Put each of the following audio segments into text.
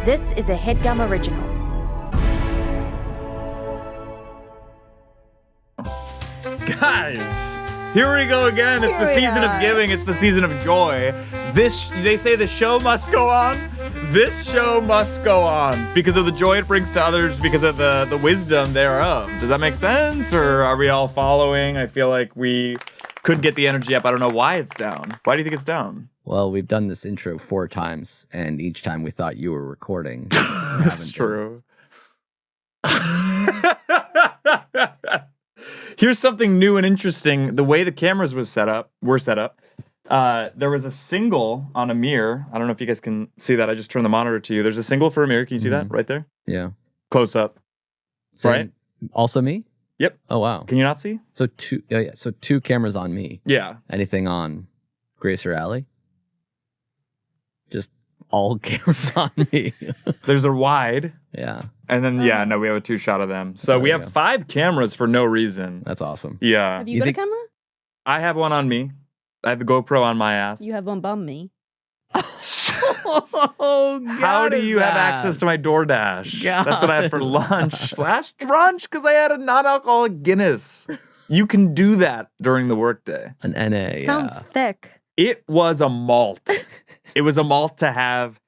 This is a Headgum original. Guys, here we go again. It's the season of giving. It's the season of joy. They say the show must go on. This show must go on because of the joy it brings to others, because of the wisdom thereof. Does that make sense? Or are we all following? I feel like we could get the energy up. I don't know why it's down. Why do you think it's down? Well, we've done this intro 4 times, and each time we thought you were recording. That's true. Here's something new and interesting. The way the cameras were set up. There was a single on Amir. I don't know if you guys can see that. I just turned the monitor to you. There's a single for Amir. Can you see that right there? Yeah. Close up. So right? Also me? Yep. Oh, wow. Can you not see? So 2 cameras on me. Yeah. Anything on Grace or Allie? Just all cameras on me. There's a wide. Yeah. And then, we have a 2 shot of them. So we have 5 cameras for no reason. That's awesome. Yeah. Have you got a camera? I have one on me. I have the GoPro on my ass. You have one bum me. How do you have access to my DoorDash? That's what I had for lunch. Last brunch, because I had a non-alcoholic Guinness. You can do that during the workday. An NA. Sounds thick. It was a malt. It was a malt to have.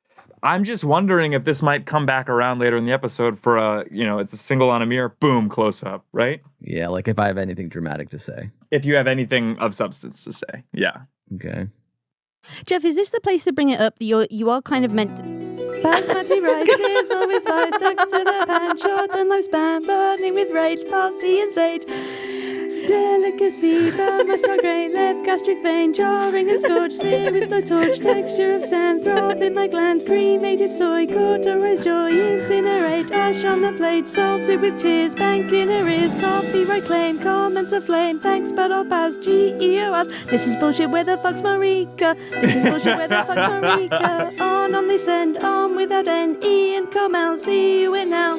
I'm just wondering if this might come back around later in the episode for it's a single on Amir, boom, close up, right? Yeah, like if I have anything dramatic to say. If you have anything of substance to say, yeah. Okay. Geoff, is this the place to bring it up? You are kind of meant to... Basmati rice is always fine, stuck to the pan, short and lifespan, burning with rage, parsley and sage. Delicacy, burn my straw grain, left gastric vein, jarring and scorched, sear with the torch, texture of sand, throb in my gland, cremated soy, cauterized joy, incinerate, ash on the plate, salted with tears, bank in arrears, copyright claim, comments aflame, thanks but I'll pass, GEOS. This is bullshit, where the fuck's Marika? This is bullshit, where the fuck's Marika? On this end, on without end, Ian, come out, see you in now.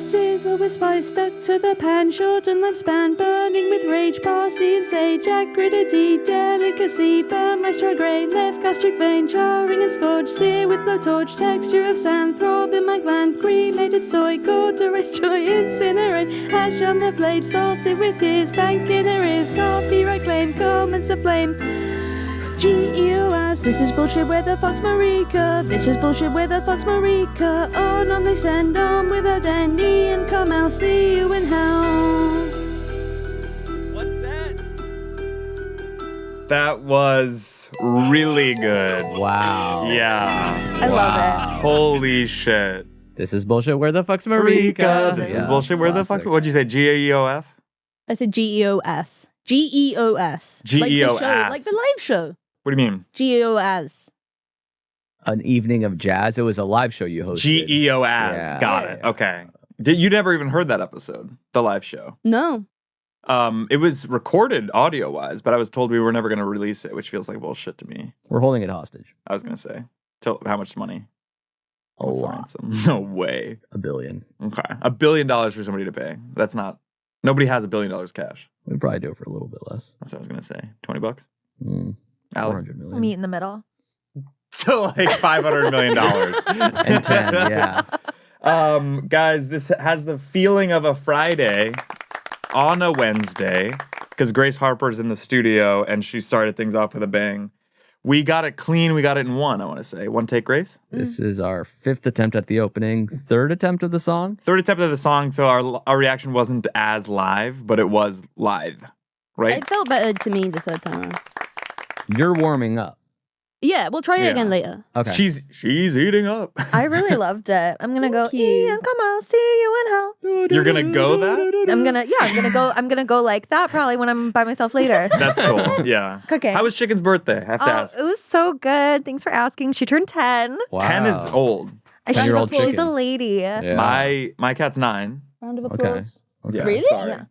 Sizzle with spice, stuck to the pan, short and lifespan, burning with rage, parsley and sage, acridity, delicacy, burn my straw grain, left gastric vein, jarring and scorched, sear with no torch, texture of sand, throb in my gland, cremated soy, cauterized joy, incinerate, ash on the plate, salted with tears, bank in arrears, copyright claim, comments aflame. GEOS, this is bullshit, where the fuck's Marika? This is bullshit, where the fuck's Marika? On they send, on without end, Ian, come, I'll see you in hell. What's that? That was really good. Wow. Yeah. I love it. Holy shit. This is bullshit, where the fuck's Marika? This is bullshit, where the fuck's... What'd you say, GEOF? I said GEOS. GEOS. GEOS. Like the live show. What do you mean? GEOS. An evening of jazz. It was a live show you hosted. GEOS. Yeah. Got it. Okay. You never even heard that episode, the live show? No. It was recorded audio-wise, but I was told we were never going to release it, which feels like bullshit to me. We're holding it hostage. I was going to say. How much money? A lot. No way. $1 billion. Okay. $1 billion for somebody to pay. That's not... Nobody has $1 billion cash. We'd probably do it for a little bit less. That's what I was going to say. $20? Allie? $400 million. Meet in the middle. So like $500 million. And 10, yeah. Guys, this has the feeling of a Friday on a Wednesday because Grace Harper's in the studio and she started things off with a bang. We got it clean. We got it in one, I want to say. One take, Grace? This is our 5th attempt at the opening, 3rd attempt of the song. 3rd attempt of the song, so our reaction wasn't as live, but it was live, right? It felt better to me the 3rd time. You're warming up. Yeah, we'll try it again later. Okay. She's eating up. I really loved it. I'm gonna go, Ian, come on, see you in hell. You're gonna go that? I'm gonna go like that probably when I'm by myself later. That's cool. Yeah. Cooking. How was Chicken's birthday? I have to ask. It was so good. Thanks for asking. She turned 10. Wow. 10 is old. 10-year-old She's chicken. a lady. Yeah. My cat's 9. Round of applause. Okay. Yeah, Really? Sorry. Yeah.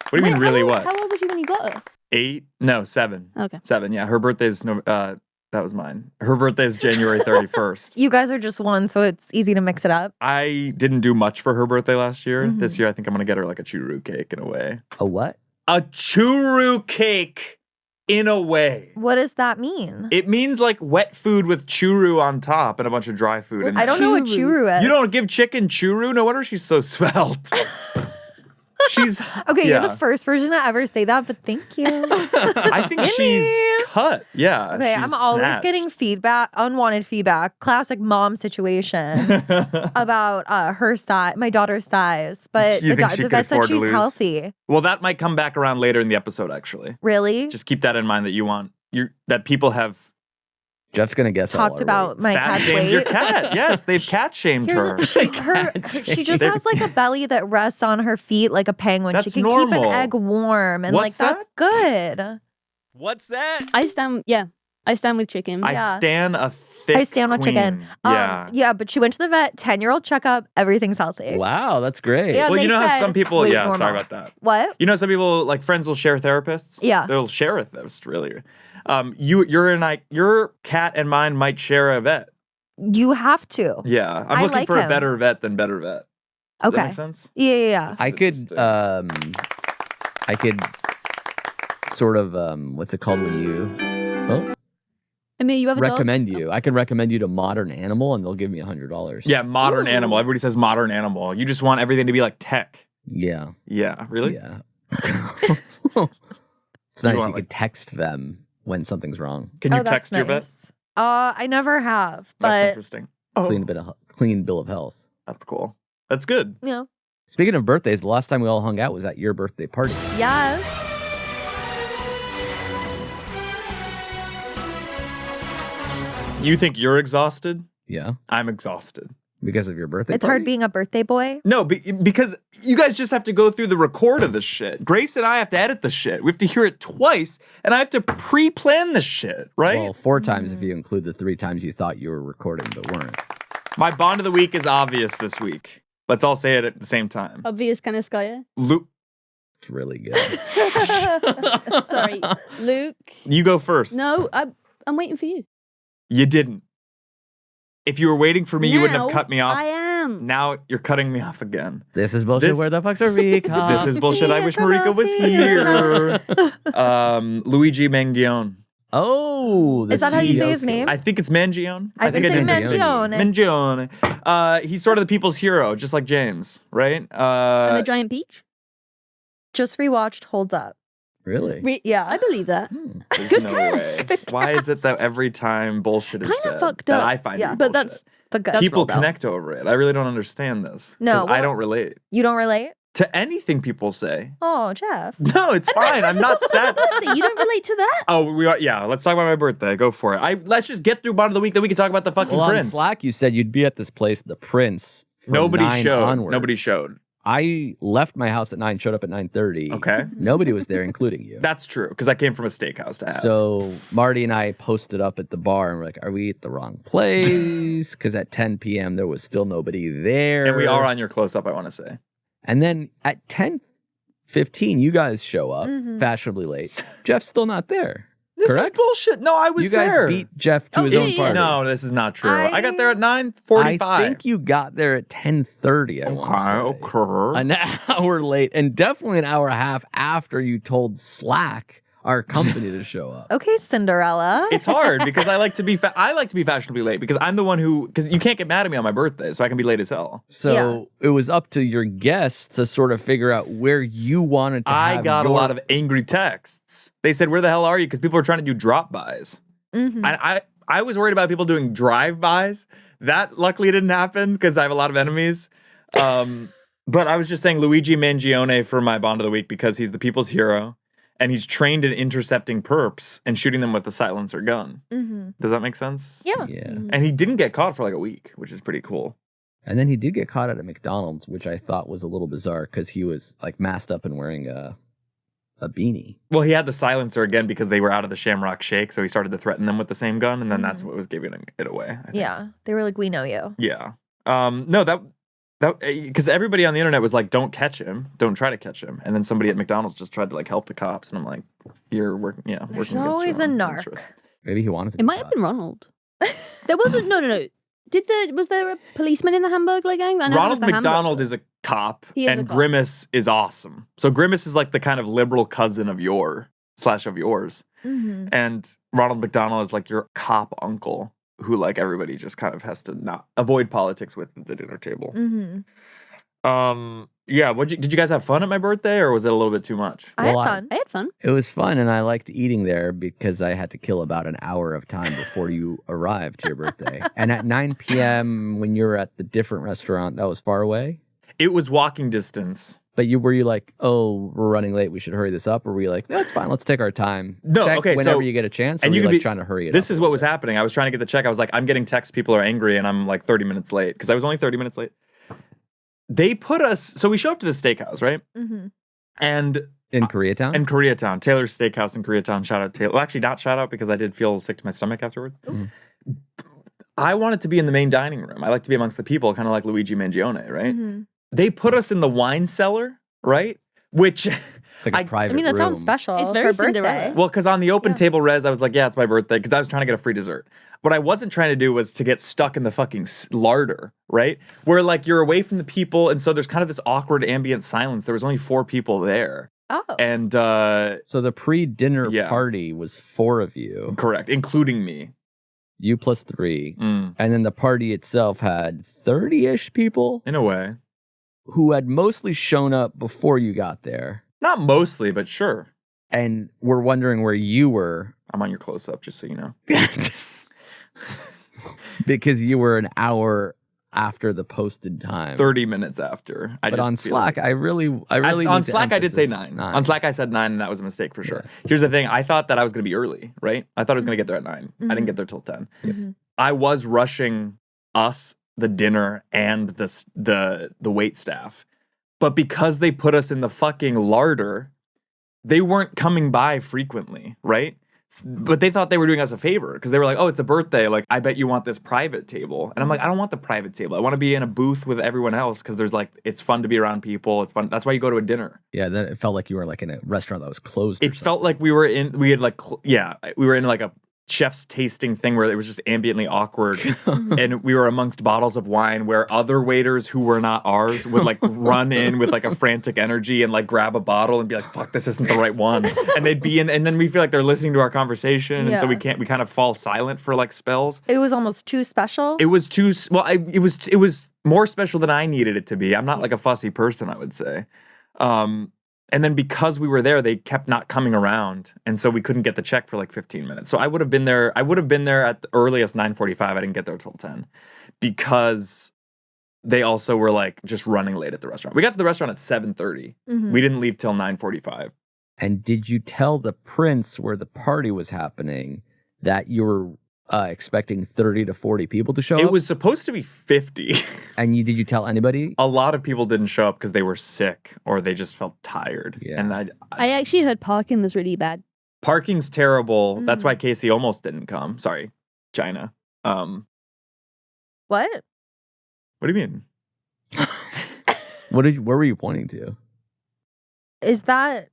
What do you mean, really? What? How old was you when you got her? 8? No, 7. Okay. 7. Yeah, her birthday's that was mine. Her birthday is January 31st. You guys are just one, so it's easy to mix it up. I didn't do much for her birthday last year. This year, I think I'm gonna get her like a churu cake in a way. A what? A churu cake in a way. What does that mean? It means like wet food with churu on top and a bunch of dry food. I don't know what churu is. You don't give chicken churu? No wonder she's so svelte. She's okay. You're the first person to ever say that, but thank you. I think she's cut. Yeah. Okay, I'm always getting feedback, unwanted feedback, classic mom situation about her size, my daughter's size. But the vet said she's healthy. Well, that might come back around later in the episode, actually. Really? Just keep that in mind that people have. Jeff's gonna guess talked about my cat's weight. Your cat. Yes, they've cat shamed her. She just has like a belly that rests on her feet like a penguin. That's she can normal. keep an egg warm, and that's good. What's that? I stand with chicken. I stand a thick I stand with chicken. Yeah, but she went to the vet, 10-year-old checkup. Everything's healthy. Wow, that's great. Yeah, well, you know how some people. Yeah, normal. sorry about that. What? You know, some people like friends will share therapists. Yeah, they'll share a therapist. Really. Your cat and mine might share a vet. You have to. Yeah, I'm looking for a better vet than better vet. Does that make sense? Yeah. I could sort of what's it called when you Amir, you have a recommend dog? you. I can recommend you to Modern Animal, and they'll give me $100. Yeah, Modern Animal. Everybody says Modern Animal. You just want everything to be like tech. Yeah. Yeah. Really? Yeah. It's nice. You can text them when something's wrong. Can you text your vet? I never have, but that's interesting. Clean bill of health. That's cool. That's good. Yeah. Speaking of birthdays, the last time we all hung out was at your birthday party. Yes. You think you're exhausted? Yeah. I'm exhausted. Because of your birthday It's party? hard being a birthday boy. No, because you guys just have to go through the record of this shit. Grace and I have to edit the shit. We have to hear it twice, and I have to pre-plan this shit, right? Well, 4 times if you include the 3 times you thought you were recording but weren't. My bond of the week is obvious this week. Let's all say it at the same time. Obvious Kanaskaya. It's really good. Sorry, Luke. You go first. No, I'm waiting for you. You didn't. If you were waiting for me, you wouldn't have cut me off. I am. Now you're cutting me off again. This is bullshit. Where the fuck's Marika? This is bullshit. I wish Marika was here. Luigi Mangione. Oh, is that how you say his name? I think it's Mangione. I think it's Mangione. He's sort of the people's hero, just like James, right? And the giant peach? Just rewatched Holds Up. Really? Yeah. I believe that. There's no way. Why is it that every time bullshit is Kinda said fucked that up. I find it but bullshit? That's People connect over it. I really don't understand this. No, I don't relate. You don't relate? To anything people say. Oh, Jeff. No, it's fine. I'm not sad. You don't relate to that? Oh, we are. Yeah, let's talk about my birthday. Go for it. Let's just get through bottom of the week, then we can talk about the fucking Prince. On Slack, you said you'd be at this place, the Prince. Nobody showed. Onward. Nobody showed. I left my house at 9, showed up at 9:30. Okay. Nobody was there, including you. That's true, because I came from a steakhouse to have. So Marty and I posted up at the bar, and we're like, are we at the wrong place? Because at 10 p.m., there was still nobody there. And we are on your close-up, I want to say. And then at 10:15, you guys show up, fashionably late. Jeff's still not there. This correct? is bullshit. No, I was there. You guys beat Geoff to his own party. No, this is not true. I got there at 9:45. I think you got there at 10:30, I want to say. Okay. An hour late, and definitely an hour and a half after you told Slack, our company, to show up. Okay, Cinderella. It's hard because I like to be fashionably late because I'm the one because you can't get mad at me on my birthday, so I can be late as hell. So it was up to your guests to sort of figure out where you wanted to I got a lot of angry texts. They said, "Where the hell are you?" Because people were trying to do drop-bys. I was worried about people doing drive-bys. That luckily didn't happen because I have a lot of enemies. But I was just saying Luigi Mangione for my bond of the week because he's the people's hero. And he's trained in intercepting perps and shooting them with a silencer gun. Does that make sense? Yeah. And he didn't get caught for like a week, which is pretty cool. And then he did get caught at a McDonald's, which I thought was a little bizarre because he was like masked up and wearing a beanie. Well, he had the silencer again because they were out of the Shamrock Shake, so he started to threaten them with the same gun, and then that's what was giving it away. I think. Yeah. They were like, we know you. Yeah. No, that because everybody on the internet was like, don't catch him, don't try to catch him, and then somebody at McDonald's just tried to like help the cops, and I'm like, you're working, working against your always a own narc. interest. Maybe he wanted to. It might have been Ronald. There wasn't. No. Was there a policeman in the Hamburglar gang? I know Ronald there was the McDonald Hamburglar. is a cop, He is and a cop. Grimace is awesome. So Grimace is like the kind of liberal cousin of yours. And Ronald McDonald is like your cop uncle who like everybody just kind of has to not avoid politics with at the dinner table. Yeah, did you guys have fun at my birthday, or was it a little bit too much? I had fun. I had fun. It was fun, and I liked eating there because I had to kill about an hour of time before you arrived to your birthday. And at 9 p.m. when you were at the different restaurant that was far away? It was walking distance. But were you like, oh, we're running late, we should hurry this up? Or were you like, that's fine, let's take our time? No, check okay, whenever so- you get a chance, and or you were could like be- trying to hurry it This up is a what little was bit? happening. I was trying to get the check. I was like, I'm getting texts, people are angry, and I'm like 30 minutes late because I was only 30 minutes late. They put us, so we show up to the steakhouse, right? And In Koreatown? in Koreatown, Taylor's Steakhouse in Koreatown. Shout out Taylor. Well, actually, not shout out because I did feel sick to my stomach afterwards. I wanted to be in the main dining room. I like to be amongst the people, kind of like Luigi Mangione, right? They put us in the wine cellar, right? Which, It's like a private I mean, that sounds room. special. It's very for birthday. Cinderella. well, because on the open table res, I was like, yeah, it's my birthday, because I was trying to get a free dessert. What I wasn't trying to do was to get stuck in the fucking larder, right? Where like you're away from the people, and so there's kind of this awkward ambient silence. There was only 4 people there. Oh. And So the pre-dinner Yeah. party was 4 of you, correct, including me. you plus 3. Mm, And then the party itself had 30-ish people in a way. who had mostly shown up before you got there. Not mostly, but sure. And we're wondering where you were I'm on your close-up, just so you know. because you were an hour after the posted time. 30 minutes after. But on feel Slack, like- I really on need to Slack, I did say emphasize 9. On Slack, I said 9, and that was a mistake for sure. Yeah. Here's the thing. I thought that I was going to be early, right? I thought I was going to get there at 9. I didn't get there till 10. I was rushing us, the dinner, and the wait staff. But because they put us in the fucking larder, they weren't coming by frequently, right? But they thought they were doing us a favor because they were like, oh, it's a birthday. Like, I bet you want this private table. And I'm like, I don't want the private table. I want to be in a booth with everyone else because there's like, it's fun to be around people. It's fun. That's why you go to a dinner. Yeah, then it felt like you were like in a restaurant that was closed. It felt like we were in like a chef's tasting thing where it was just ambiently awkward. And we were amongst bottles of wine where other waiters who were not ours would like run in with like a frantic energy and like grab a bottle and be like, fuck, this isn't the right one. And they'd be in, and then we feel like they're listening to our conversation. And so we kind of fall silent for like spells. It was almost too special. It was too, well, it was more special than I needed it to be. I'm not like a fussy person, I would say. And then because we were there, they kept not coming around. And so we couldn't get the check for like 15 minutes. So I would have been there at the earliest 9:45. I didn't get there till 10 because they also were like just running late at the restaurant. We got to the restaurant at 7:30. We didn't leave till 9:45. And did you tell the prince where the party was happening that you were expecting 30 to 40 people to show up? It was supposed to be 50. And did you tell anybody? A lot of people didn't show up because they were sick or they just felt tired. Yeah. And I actually heard parking was really bad. parking's terrible. That's why Casey almost didn't come. Sorry, China. What? What do you mean? Where were you pointing to? Is that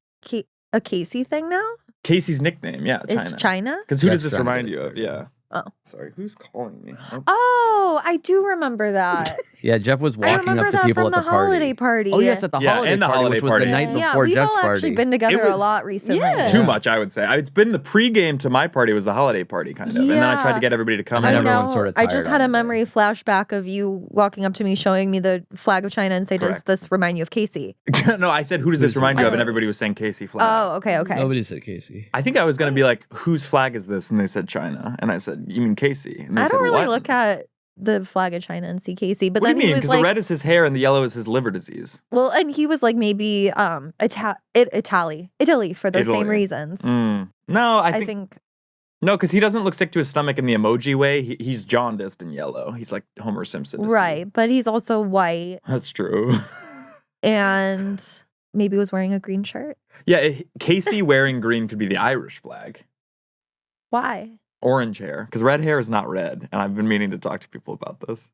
a Casey thing now? Casey's nickname, yeah, China. Is China? Because who does That's this China, remind that's you of? right. Yeah. Oh. Sorry, who's calling me? Oh. Oh, I do remember that. Yeah, Jeff was I walking remember up to that people from at the the party. holiday party. Oh yes, at the Yeah, holiday and the party, holiday which was party. the night Yeah, before we've Jeff's all party. actually been together It a was lot recently. Yeah. Too much, I would say. It's been the pregame to my party was the holiday party, kind of. And then I tried to Yeah. get everybody to come. And and then everyone's sort of I just tired had on a it. memory flashback of you walking up to me, showing me the flag of China, and say, "Does Correct. this remind you of Casey?" No, I said, who does this remind you of? And Oh. everybody was saying Casey flag. Oh, okay. Nobody said Casey. I think I was going to be like, whose flag is this? And they said China. And I said, you mean Casey? And they I said, don't really what? look at the flag of China and see Casey, but What do then you mean? he was Because like, the red is his hair and the yellow is his liver disease. well, and he was like maybe Italy for those same Italy. reasons. No, I I think think no, because he doesn't look sick to his stomach in the emoji way. He's jaundiced in yellow. He's like Homer Simpson. right, but he's also white That's true. and maybe was wearing a green shirt. Yeah, Casey wearing green could be the Irish flag. Why? Orange hair, because red hair is not red. And I've been meaning to talk to people about this.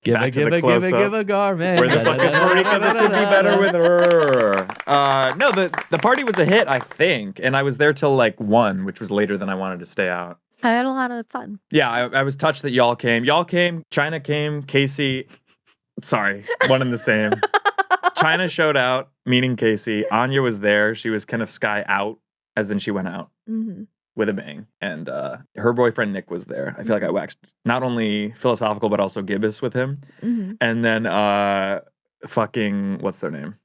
Back to the give a close-up. garment. Where the fuck is Marika? This would be better with her. No, the party was a hit, I think. And I was there till like 1, which was later than I wanted to stay out. I had a lot of fun. Yeah, I was touched that y'all came. Y'all came, China came, Casey. Sorry, one and the same. China showed out, meaning Casey. Anya was there. She was kind of sky out, as in she went out. Mm-hmm. with a bang. And her boyfriend Nick was there. I feel like I waxed not only philosophical but also gibbous with him. Mm-hmm. And then fucking what's their name?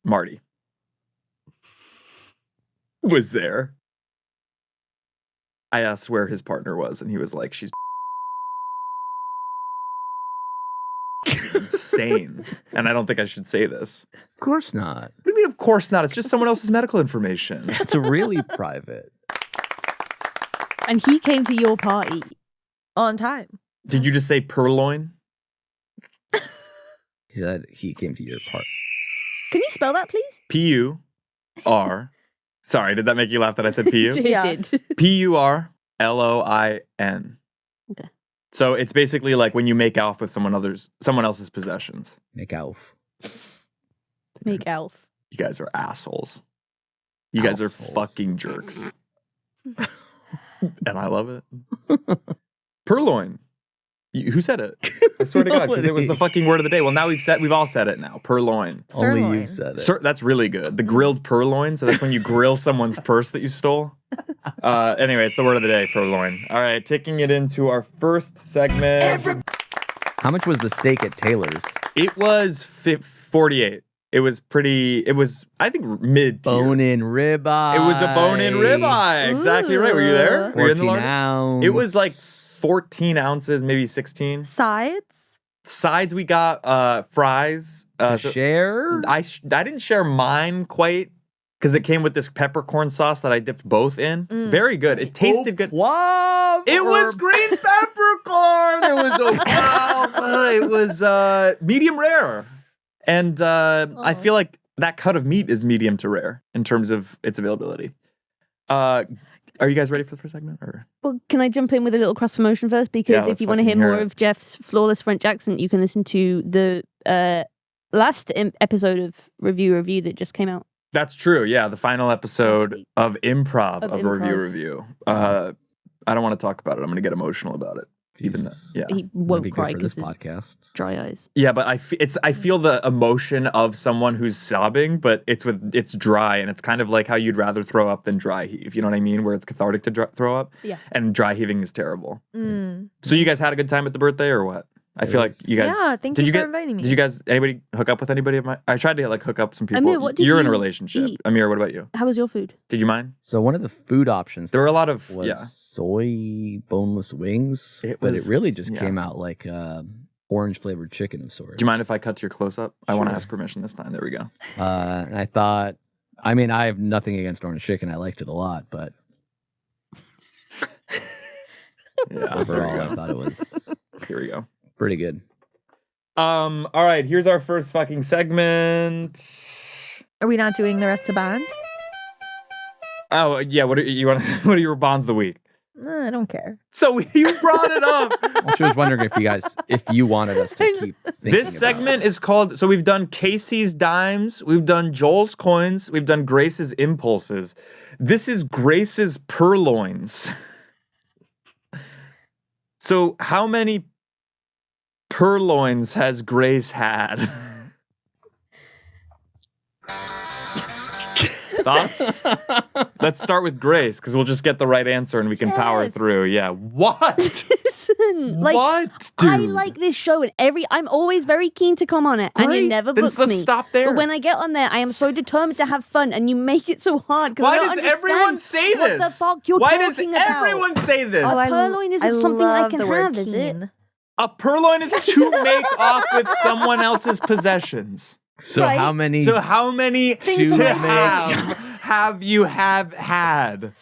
Marty was there. I asked where his partner was, and he was like, "She's insane." And I don't think I should say this. Of course not. What do you mean, of course not? It's just someone else's medical information. That's really private. And he came to your party. On time. Did you just say purloin? He said he came to your part. Can you spell that, please? P-U-R. Sorry, did that make you laugh that I said P-U? It Yeah. did. P-U-R-L-O-I-N. Okay. So it's basically like when you make off with someone else's possessions. Make out. Make elf. You guys are assholes. You guys are Assholes. fucking jerks. And I love it. Purloin. Who said it? I swear to God, because it was the fucking word of the day. Well, now we've all said it now. Purloin. Only Sirloin. you said it. That's really good. The grilled purloin. So that's when you grill someone's purse that you stole. Anyway, it's the word of the day, purloin. All right, taking it into our first segment. How much was the steak at Taylor's? It was 48. It was I think, mid-tier. Bone-in ribeye. It was a bone-in ribeye. Exactly right. Were you there? Were you in the 14 larder? ounce. It was like 14 ounces, maybe 16. Sides? Sides, we got fries. To So share? I didn't share mine quite because it came with this peppercorn sauce that I dipped both in. Very good. It tasted good. Wow. It was green peppercorn. It was medium rare. And I feel like that cut of meat is medium to rare in terms of its availability. Are you guys ready for the first segment? Or? Well, can I jump in with a little cross promotion first? Because Yeah, if let's you want to fucking hear hear more it. of Jeff's flawless French accent, you can listen to the last episode of Review that just came out. That's true. Yeah, the final episode week. of Improv Of of Improv. Review. I don't want to talk about it. I'm going to get emotional about it. Even though, Jesus. yeah. He That'd won't be good cry for because this his podcast. dry eyes. Yeah, but I feel the emotion of someone who's sobbing, but it's dry, and it's kind of like how you'd rather throw up than dry heave. You know what I mean? Where it's cathartic to throw up. Yeah. And dry heaving is terrible. Mm. So you guys had a good time at the birthday, or what? I feel like you guys. Yeah, thank did you for get, inviting me. Did you guys anybody hook up with anybody of my? I tried to hook up some people. Amir, what did You're in a you relationship. eat? Amir, what about you? How was your food? Did you mind? So one of the food options There were a lot of was soy boneless wings, but it was- really just yeah. came out like orange flavored chicken of sorts. Do you mind if I cut to your close up? I want to Sure. ask permission this time. There we go. And I thought, I mean, I have nothing against orange chicken. I liked it a lot, but Yeah. overall, I thought it was Here we go. pretty good. All right, here's our first fucking segment. Are we not doing the rest of band? Oh, yeah, what are your bonds of the week? I don't care. So you brought it up. Well, she was wondering if you wanted us to keep thinking This about segment it. is called, so we've done Casey's dimes, we've done Joel's coins, we've done Grace's impulses. This is Grace's purloins. So how many purloins has Grace had? Thoughts? Let's start with Grace, because we'll just get the right answer and we can power Jeff. through. Yeah. What? Listen, What, dude? I like this show, and I'm always very keen to come on it, and you Great. never Then book let's me. stop there. But when I get on there, I am so determined to have fun, and you make it so hard. 'Cause I Why don't does understand everyone say what this? the fuck you're Why does talking about. everyone say this? Oh, purloin isn't something I love can the word have, is it? keen. A purloin is to make off with someone else's possessions. So Right. how many? So how many Things to like have you had?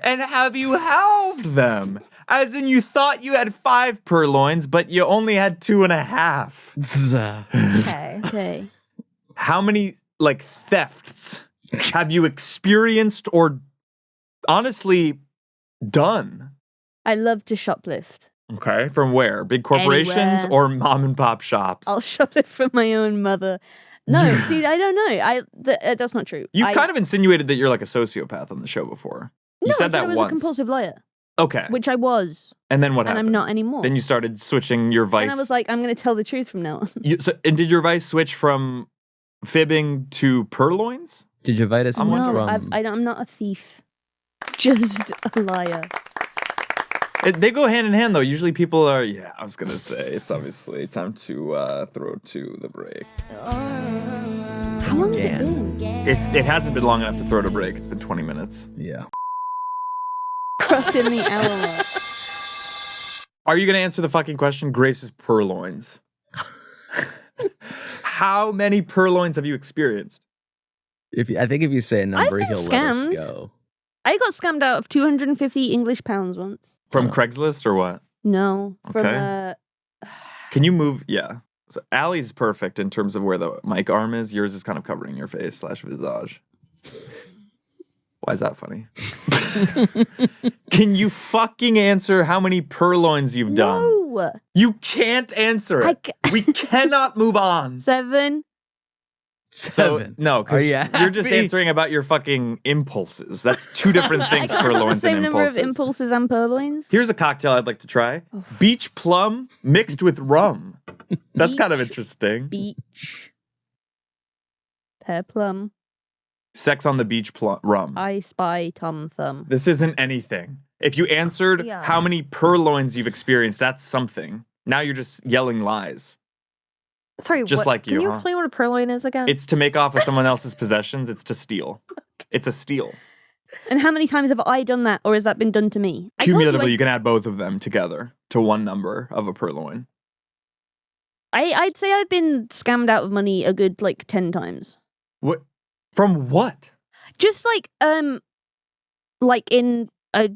And have you halved them? As in you thought you had 5 purloins, but you only had 2.5. Okay. Okay. How many thefts have you experienced or honestly done? I love to shoplift. Okay, from where? Big corporations Anywhere. or mom and pop shops? I'll shoplift from my own mother. No, dude, I don't know. That's not true. You I kind of insinuated that you're like a sociopath on the show before. You no, I said that I was once. a compulsive liar, Okay. which I was, And then what and happened? I'm not anymore. Then you started switching your vice. and I was like, I'm going to tell the truth from now on. And did your vice switch from fibbing to purloins? Did you invite us I'm from? wondering- No, I'm not a thief. Just a liar. They go hand in hand, though. Usually people are, I was going to say, it's obviously time to throw to the break. How long has it been? It hasn't been long enough to throw to break. It's been 20 minutes. Yeah. Crossing the hour mark. Are you going to answer the fucking question? Grace's purloins. How many purloins have you experienced? I think if you say a number, I've been he'll scammed. let us go. I got scammed out of 250 English pounds once. From Craigslist or what? No. From Okay. Can you move? Yeah. So Allie's perfect in terms of where the mic arm is. Yours is kind of covering your face / visage. Why is that funny? Can you fucking answer how many purloins you've done? No. You can't answer it. We cannot move on. 7. So, no, because you're just answering about your fucking impulses. That's two different things, purloins the same and number impulses. of impulses and purloins. Here's a cocktail I'd like to try. Beach plum mixed with rum. That's kind of interesting. Beach. Pear plum. Sex on the beach rum. I spy Tom Thumb. This isn't anything. If you answered how many purloins you've experienced, that's something. Now you're just yelling lies. Sorry, just like you. Can you explain what a purloin is again? It's to make off with someone else's possessions. It's to steal. It's a steal. And how many times have I done that, or has that been done to me? Cumulatively, you can add both of them together to one number of a purloin. I'd say I've been scammed out of money a good 10 times. What? From what? Just in I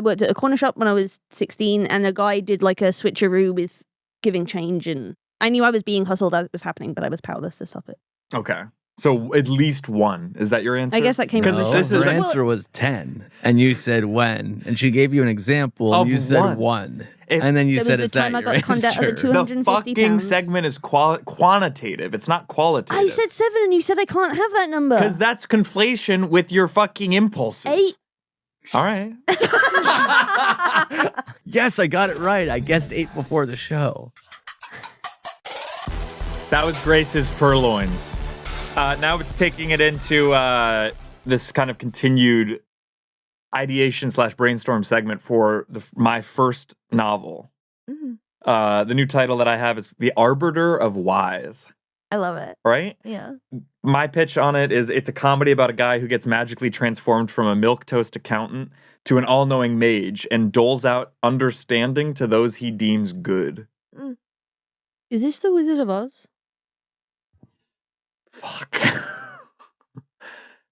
worked at a corner shop when I was 16, and a guy did a switcheroo with giving change, and I knew I was being hustled as it was happening, but I was powerless to stop it. Okay. So at least one. Is that your answer? I guess that came from the show. Her answer was 10, and you said when, and she gave you an example, and you said one. And then you said, "Is that your answer?" The fucking segment is quantitative. It's not qualitative. I said 7, and you said I can't have that number. Because that's conflation with your fucking impulses. 8. All right. Yes, I got it right. I guessed 8 before the show. That was Grace's purloins. Now it's taking it into this kind of continued ideation / brainstorm segment for my first novel. Mm-hmm. The new title that I have is The Arbiter of Wise. I love it. Right? Yeah. My pitch on it is it's a comedy about a guy who gets magically transformed from a milquetoast accountant to an all-knowing mage and doles out understanding to those he deems good. Mm. Is this The Wizard of Oz? Fuck.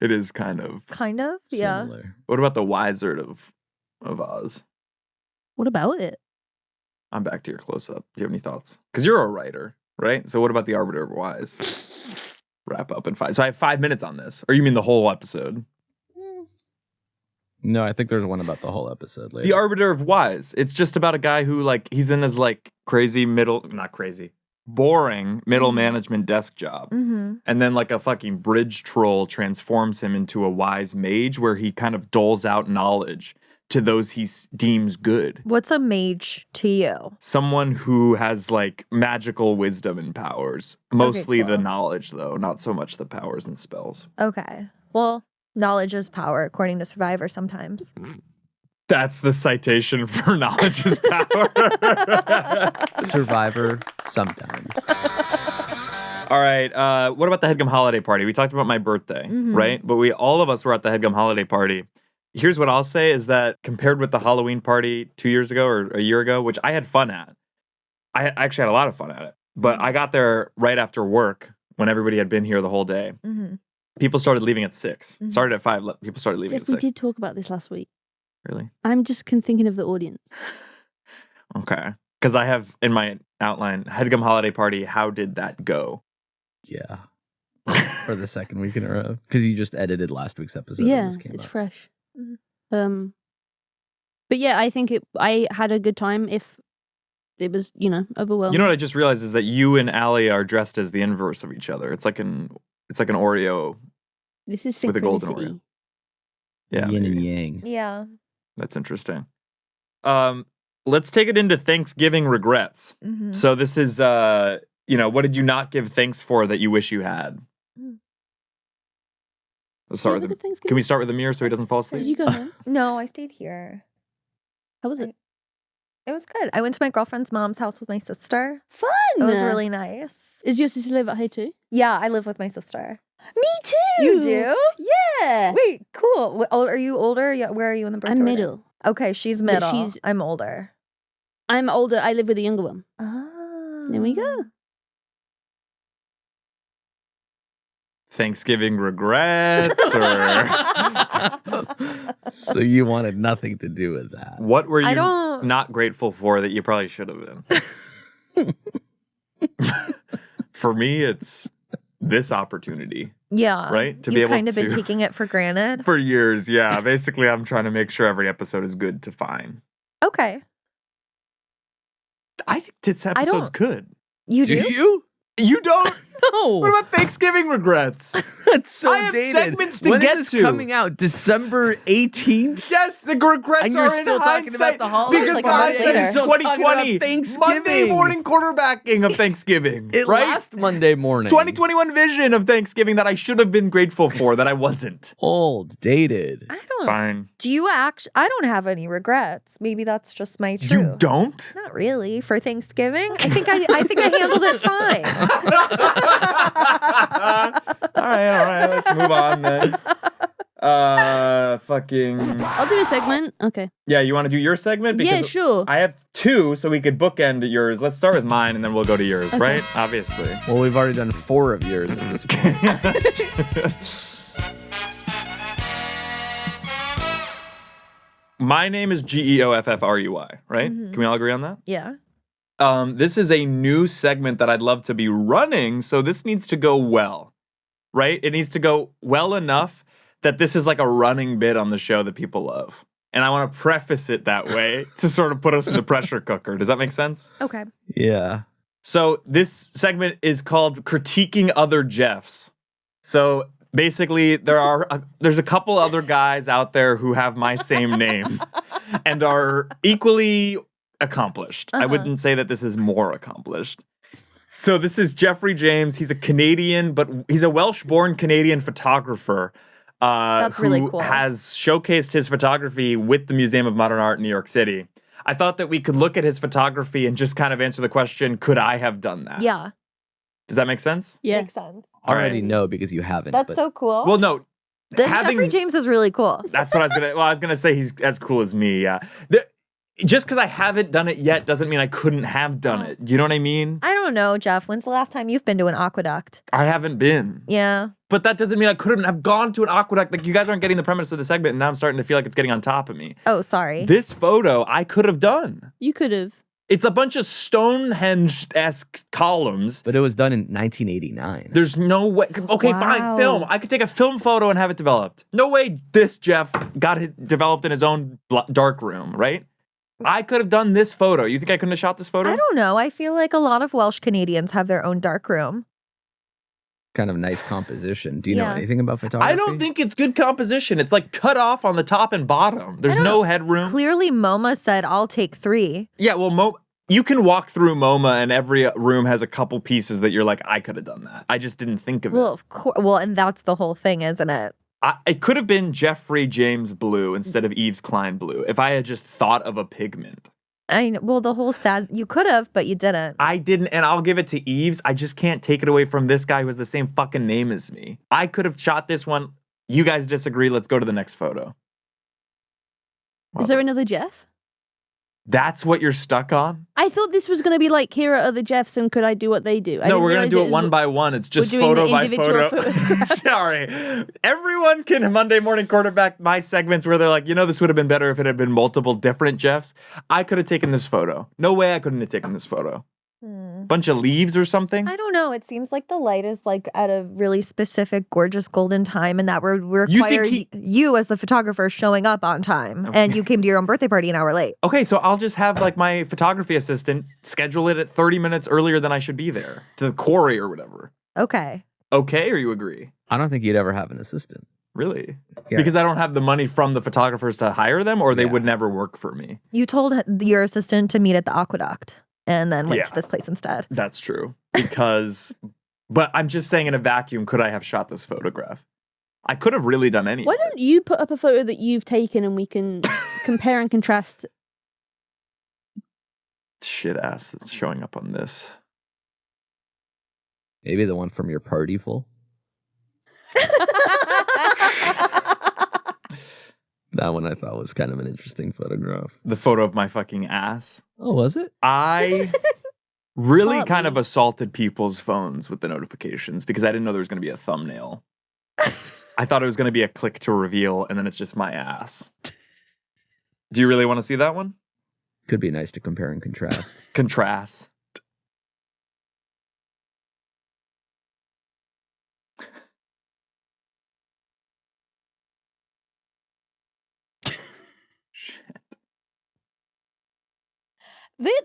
It is kind of. Kind of? Yeah. Similar. What about the Wizard of Oz? What about it? I'm back to your close-up. Do you have any thoughts? Because you're a writer, right? So what about the Arbiter of Wise? Wrap up in 5. So I have 5 minutes on this. Or you mean the whole episode? No, I think there's one about the whole episode later. The Arbiter of Wise. It's just about a guy who, he's in his, crazy not crazy, boring middle management desk job. Mm-hmm. And then, a fucking bridge troll transforms him into a wise mage where he kind of doles out knowledge to those he deems good. What's a mage to you? Someone who has, magical wisdom and powers. Mostly the knowledge, though, not so much the powers and spells. Okay. Well, knowledge is power, according to Survivor sometimes. That's the citation for knowledge is power. Survivor sometimes. All right. What about the Headgum holiday party? We talked about my birthday, right? But all of us were at the Headgum holiday party. Here's what I'll say is that compared with the Halloween party 2 years ago or a year ago, which I had fun at, I actually had a lot of fun at it. But I got there right after work when everybody had been here the whole day. Mm-hmm. People started leaving at 6. Started at 5. People started leaving Geoff, at 6. We did talk about this last week. Really? I'm just thinking of the audience. Okay. Because I have in my outline, Headgum holiday party, how did that go? Yeah. For the second week in a row. Because you just edited last week's episode. Yeah, and this came it's up. fresh. Mm-hmm. But yeah, I think I had a good time if it was, overwhelming. You know what I just realized is that you and Allie are dressed as the inverse of each other. It's like an Oreo. This is with a golden synchronicity. Oreo. Yeah. Yin maybe. and yang. Yeah. That's interesting. Let's take it into Thanksgiving regrets. Mm-hmm. So this is, what did you not give thanks for that you wish you had? Let's start with him. Can we start with Amir so he doesn't fall asleep? Did you go home? No, I stayed here. How was it? It was good. I went to my girlfriend's mom's house with my sister. Fun! It was really nice. Is your sister live at home too? Yeah, I live with my sister. Me too! You do? Yeah! Wait, cool. Are you older? Yeah, where are you in the birth I'm order? middle. Okay, she's middle. I'm older. I'm older. I live with a younger one. Ah. There we go. Thanksgiving regrets or So you wanted nothing to do with that. what were you not grateful for that you probably should have been? For me, it's this opportunity. Yeah. Right? To You've be able kind of been to- taking it for granted. For years, yeah. Basically, I'm trying to make sure every episode is good to fine. Okay. I think this episode's good. You do? you? You don't? No. What about Thanksgiving regrets? That's so I have dated. segments to When get is to. this coming out? December 18th? Yes, the regrets And you're are in still talking hindsight about the holidays because like the a month hindsight is later. Still talking about 2020. Thanksgiving. Monday morning quarterbacking of Thanksgiving, It right? last Monday morning. 2021 vision of Thanksgiving that I should have been grateful for that I wasn't. Old, dated. I don't. Fine. Do you actually? I don't have any regrets. Maybe that's just my truth. You don't? Not really. For Thanksgiving, I think I handled it fine. All right. Let's move on then. I'll do a segment. Okay. Yeah, you want to do your segment? Yeah, Because sure. I have two, so we could bookend yours. Let's start with mine, and then we'll go to yours, right? Obviously. Well, we've already done 4 of yours at this point. My name is Geoffrey, right? Mhm. Can we all agree on that? Yeah. This is a new segment that I'd love to be running, so this needs to go well, right? It needs to go well enough that this is like a running bit on the show that people love. And I want to preface it that way to sort of put us in the pressure cooker. Does that make sense? Okay. Yeah. So this segment is called Critiquing Other Geoffs. So basically, there's a couple other guys out there who have my same name and are equally accomplished. I wouldn't say that this is more accomplished. So this is Geoffrey James. He's a Canadian, but he's a Welsh-born Canadian photographer. That's really who cool. has showcased his photography with the Museum of Modern Art in New York City. I thought that we could look at his photography and just kind of answer the question, could I have done that? Yeah. Does that make sense? Yeah. Makes sense. All Already right. know because you haven't. That's but so cool. Well, no. this Geoffrey James is really cool. That's what I was gonna say. He's as cool as me. Yeah. Just because I haven't done it yet doesn't mean I couldn't have done it. You know what I mean? I don't know, Geoff. When's the last time you've been to an aqueduct? I haven't been. Yeah. But that doesn't mean I couldn't have gone to an aqueduct. Like, you guys aren't getting the premise of the segment, and now I'm starting to feel like it's getting on top of me. Oh, sorry. This photo I could have done. You could have. It's a bunch of Stonehenge-esque columns. But it was done in 1989. There's no way. Okay, fine, Wow. film. I could take a film photo and have it developed. No way this Geoff got it developed in his own dark room, right? I could have done this photo. You think I couldn't have shot this photo? I don't know. I feel like a lot of Welsh Canadians have their own dark room. Kind of nice composition. Do you know Yeah. anything about photography? I don't think it's good composition. It's like cut off on the top and bottom. There's no headroom. Clearly, MoMA said, I'll take 3. Yeah, well, you can walk through MoMA and every room has a couple pieces that you're like, I could have done that. I just didn't think of it. Well, of course. Well, and that's the whole thing, isn't it? It could have been Geoffrey James blue instead of Yves Klein blue if I had just thought of a pigment. I know. Well, the whole you could have, but you didn't. I didn't, and I'll give it to Yves. I just can't take it away from this guy who has the same fucking name as me. I could have shot this one. You guys disagree. Let's go to the next photo. Is there another Geoff? That's what you're stuck on? I thought this was going to be like, here are other Geoffs and could I do what they do? No, we're going to do it one by one. It's just doing photo the by individual photo. photographs. Sorry. Everyone can Monday morning quarterback my segments where they're like, this would have been better if it had been multiple different Geoffs. I could have taken this photo. No way I couldn't have taken this photo. Bunch of leaves or something? I don't know. It seems like the light is like at a really specific, gorgeous golden time, and that would You require think you as the photographer showing up on time, and you came to your own birthday party an hour late. Okay, so I'll just have like my photography assistant schedule it at 30 minutes earlier than I should be there to the quarry or whatever. Okay. Okay, or you agree? I don't think you'd ever have an assistant. Really? Yeah. Because I don't have the money from the photographers to hire them, or they Yeah. would never work for me. You told your assistant to meet at the aqueduct, and then went Yeah. to this place instead. That's true. Because, but I'm just saying in a vacuum, could I have shot this photograph? I could have really done any. Why don't you put up a photo that you've taken and we can compare and contrast? Shit ass that's showing up on this. Maybe the one from your party full. That one I thought was kind of an interesting photograph. The photo of my fucking ass. Oh, was it? I really kind of assaulted people's phones with the notifications because I didn't know there was going to be a thumbnail. I thought it was going to be a click to reveal, and then it's just my ass. Do you really want to see that one? Could be nice to compare and contrast. Contrast.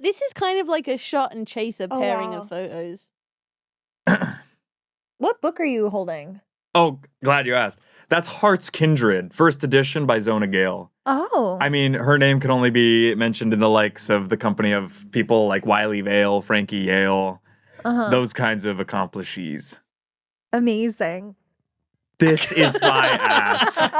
This is kind of like a shot and chaser pairing of photos. What book are you holding? Oh, glad you asked. That's Heart's Kindred, first edition by Zona Gale. Oh. I mean, her name can only be mentioned in the likes of the company of people like Wiley Vale, Frankie Yale, those kinds of accomplishees. Amazing. This is my ass.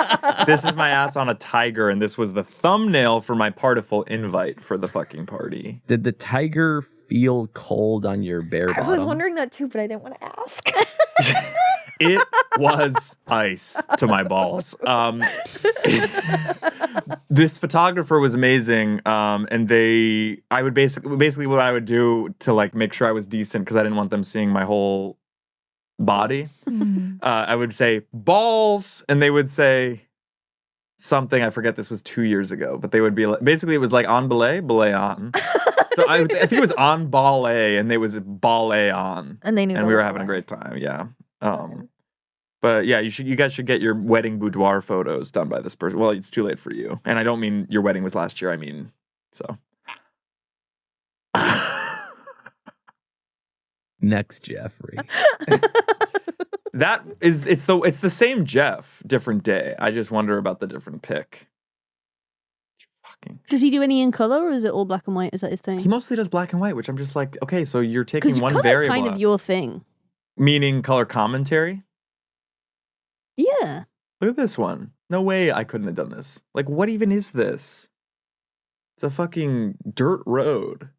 This is my ass on a tiger, and this was the thumbnail for my partiful invite for the fucking party. Did the tiger feel cold on your bare bottom? I was wondering that too, but I didn't want to ask. It was ice to my balls. This photographer was amazing, and I would basically what I would do to like make sure I was decent because I didn't want them seeing my whole body. I would say balls, and they would say something. I forget. This was 2 years ago, but they would be like, basically it was like on belay on. So I think it was on ballet, and it was ballet on, and they knew, and we were having a great time. Yeah. But yeah, you guys should get your wedding boudoir photos done by this person. Well, it's too late for you, and I don't mean your wedding was last year. I mean, so. Next, Geoffrey. It's the same Geoff, different day. I just wonder about the different pic. Fucking. Does he do any in color, or is it all black and white? Is that his thing? He mostly does black and white, which I'm just like, okay, so you're taking one color's variable. kind of your thing. Meaning color commentary? Yeah. Look at this one. No way I couldn't have done this. Like, what even is this? It's a fucking dirt road.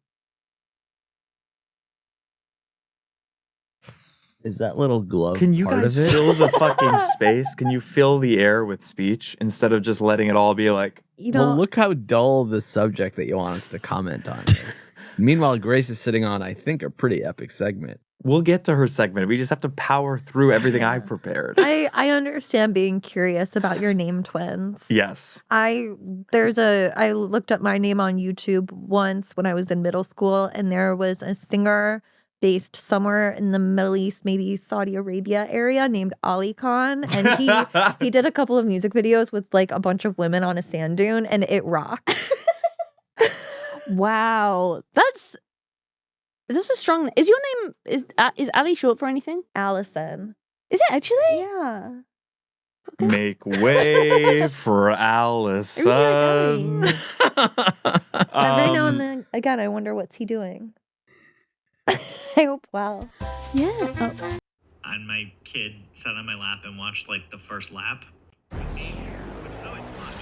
Is that little glove Can you part guys of it? fill the fucking space? Can you fill the air with speech instead of just letting it all be like... Well, look how dull the subject that you want us to comment on is. Meanwhile, Grace is sitting on, I think, a pretty epic segment. We'll get to her segment. We just have to power through everything I've prepared. I understand being curious about your name twins. Yes. I looked up my name on YouTube once when I was in middle school, and there was a singer based somewhere in the Middle East, maybe Saudi Arabia area, named Ali Khan, and he did a couple of music videos with like a bunch of women on a sand dune, and it rocks. Wow, that's a strong. Is your name is Ali short for anything? Allison. Is it actually? Yeah. Okay. Make way for Allison. Every now and then, again, I wonder what's he doing. I hope well. Yeah. Oh. And my kid sat on my lap and watched like the first lap. Which is always fun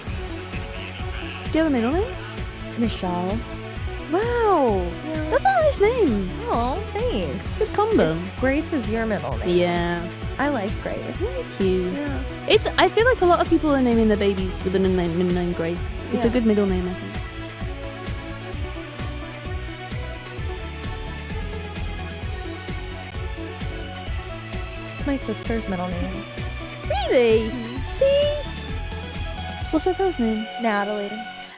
because Do you have a middle name? Michelle. Wow. Yeah. That's a nice name. Oh, thanks. Good combo. Grace is your middle name. Yeah. I like Grace. Thank you. Yeah. I feel like a lot of people are naming their babies with a middle name Grace. It's a good middle name, I think. It's my sister's middle name. Really? See? What's her first name? Natalie.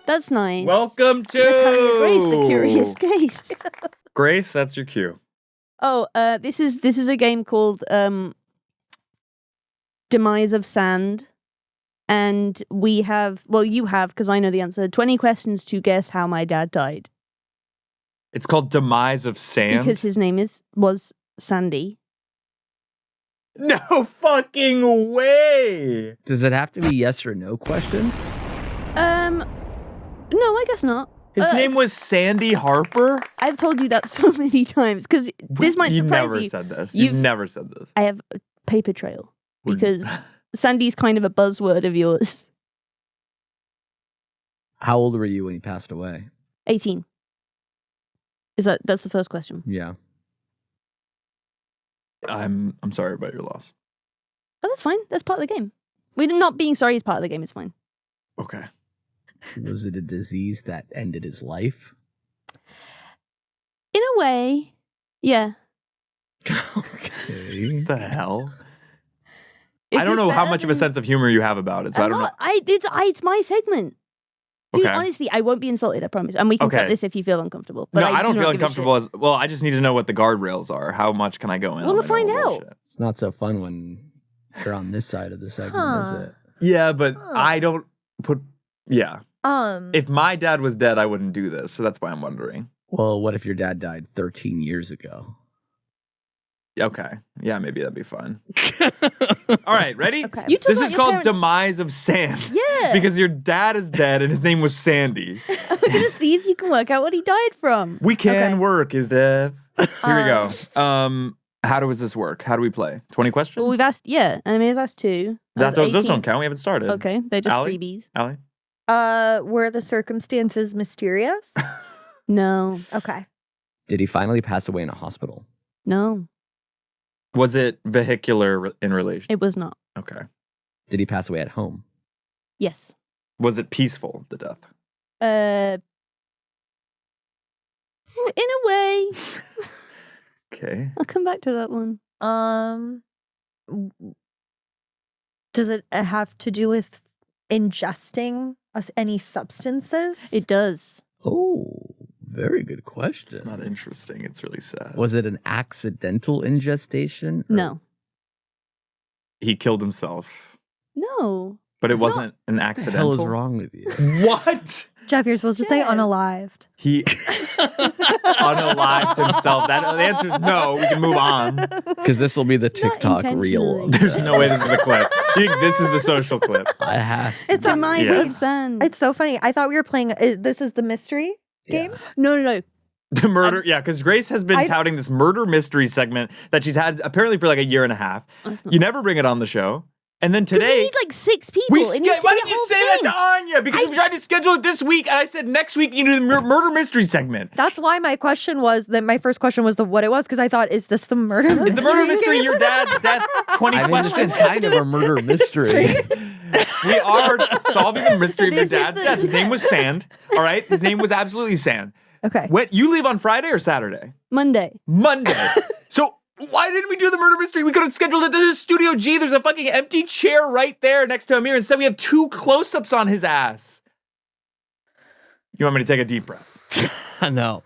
That's nice. Welcome to Natalia Grace, the Curious Case. Grace, that's your cue. Oh, this is a game called Demise of Sand, and we have, well, you have, because I know the answer, 20 questions to guess how my dad died. It's called Demise of Sand? Because his name was Sandy. No fucking way! Does it have to be yes or no questions? No, I guess not. His name was Sandy Harper? I've told you that so many times, because this might surprise you. You've never said this. You've never said this. I have a paper trail, because Sandy's kind of a buzzword of yours. How old were you when he passed away? 18. That's the first question? Yeah. I'm sorry about your loss. Oh, that's fine. That's part of the game. We're not being sorry is part of the game. It's fine. Okay. Was it a disease that ended his life? In a way, yeah. Okay. The hell? Is I don't this know how better much of a than- sense of humor you have about it, so I don't know. It's my segment. Dude, Okay. honestly, I won't be insulted, I promise. And we can cut Okay. this if you feel uncomfortable. But No, I don't do feel not give a uncomfortable. shit. Well, I just need to know what the guardrails are. How much can I go in? Well, on we'll my find normal out. bullshit? It's not so fun when you're on this side of the segment, is Huh. it? Yeah, but Huh. I don't put. Yeah. Um, If my dad was dead, I wouldn't do this. So that's why I'm wondering. Well, what if your dad died 13 years ago? Okay. Yeah, maybe that'd be fun. All right, ready? Okay. You talk This about is your called parents- Demise of Sand. Yeah. Because your dad is dead and his name was Sandy. We're going to see if you can work out what he died from. We can Okay. work, is death. Here we go. How does this work? How do we play? 20 questions? Well, we've asked, yeah. And Amir's asked 2. those 18. don't count. We haven't started. Okay, they're just Allie? freebies. Allie? were the circumstances mysterious? No, Okay. Did he finally pass away in a hospital? no, Was it vehicular in relation? it was not. Okay. Did he pass away at home? Yes. Was it peaceful, the death? In a way. Okay. I'll come back to that one. W- Does it have to do with ingesting any substances? It does. Oh, very good question. It's not interesting. It's really sad. Was it an accidental ingestation? or- No. He killed himself, No. but it wasn't an What the accidental. hell is wrong with you? What? Jeff, you're supposed to say Jeff. unalived. He unalived himself. The answer is no. We can move on. Because this will be the TikTok reel. intentionally. There's no way this is the clip. You think this is the social clip? It has to It's be. a Demise Yeah. of Sand. It's so funny. I thought we were playing. This is the mystery game. No. The murder, yeah, because Grace has been I- touting this murder mystery segment that she's had apparently for like a year and a half. That's not- You never bring it on the show. And then 'Cause we today, need like 6 people. why It needs to be did a you whole say thing. that to Anya? Because we tried to schedule it this week, and I said next week you do the murder mystery segment. That's why my question was that my first question was what it was because I thought, is this the murder mystery? Is the murder mystery game? your dad's death? 20 I mean, this questions. is kind of a murder mystery. We are solving the mystery of your This is dad's the- death. His name was Sand. All right, his name was absolutely Sand. Okay. When you leave on Friday or Saturday? Monday. Monday. So why didn't we do the murder mystery? We could have scheduled it. This is Studio G. There's a fucking empty chair right there next to Amir. Instead, we have 2 close-ups on his ass. You want me to take a deep breath? No.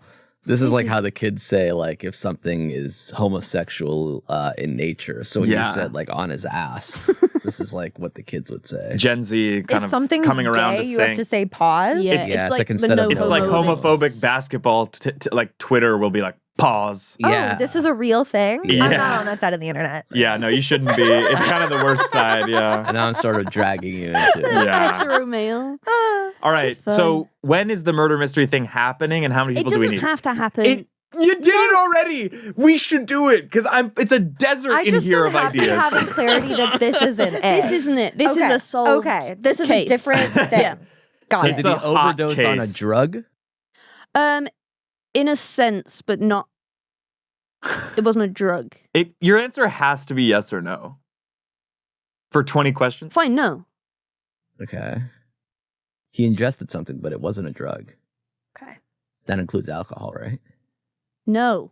This is like how the kids say, like, if something is homosexual in nature. So when Yeah. you said, like, on his ass, this is like what the kids would say. Gen Z kind If of something's coming around gay, to you saying have to say pause. Yeah, It's- Yeah, it's like the instead of no it's like homo. homophobic basketball. Like Twitter will be like pause. Yeah. Oh, this is a real thing? I'm Yeah. not on that side of the internet. Yeah, no, you shouldn't be. It's kind of the worst side. Yeah. And now I'm sort of dragging you into it. Yeah. Hetero male. All right. Fun. So when is the murder mystery thing happening, and how many It people do we doesn't need? have to happen. You did it already. We should do it because it's a desert I in just here don't of have ideas. having clarity that this isn't it. This isn't it. This is Okay. a solved Okay, this is case. a different thing. Yeah. Got So it. did It's he a hot overdose on a case. drug? In a sense, but not. It wasn't a drug. Your answer has to be yes or no. For 20 questions. Fine, no. Okay. He ingested something, but it wasn't a drug. Okay. That includes alcohol, right? No.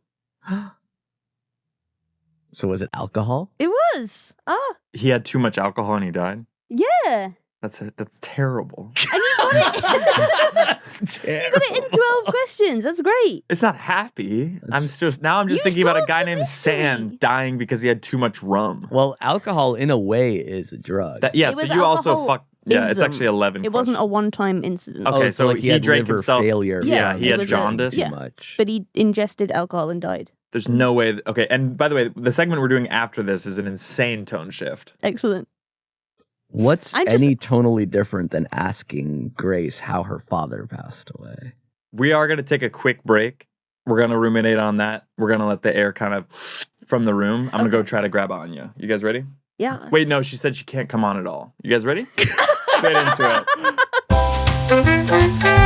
So was it alcohol? It was. Oh, He had too much alcohol and he died. Yeah. That's terrible. And you got it. You got it in 12 questions. That's great. It's not happy. I'm just You thinking about a solved guy the named mystery. Sand dying because he had too much rum. Well, alcohol in a way is a drug. Yeah, It so was you also fuck. Yeah, it's alcoholism. actually 11. It wasn't a questions. one-time incident. Okay, so like he had drank liver himself- failure. Yeah, from he had was a- jaundice. too yeah. much. But he ingested alcohol and died. There's no way. Okay, and by the way, the segment we're doing after this is an insane tone shift. Excellent. What's I'm just- any tonally different than asking Grace how her father passed away? We are going to take a quick break. We're going to ruminate on that. We're going to let the air kind of from the room. I'm going to go try to grab Anya. You guys ready? Yeah. Wait, no, she said she can't come on at all. You guys ready? Straight into it.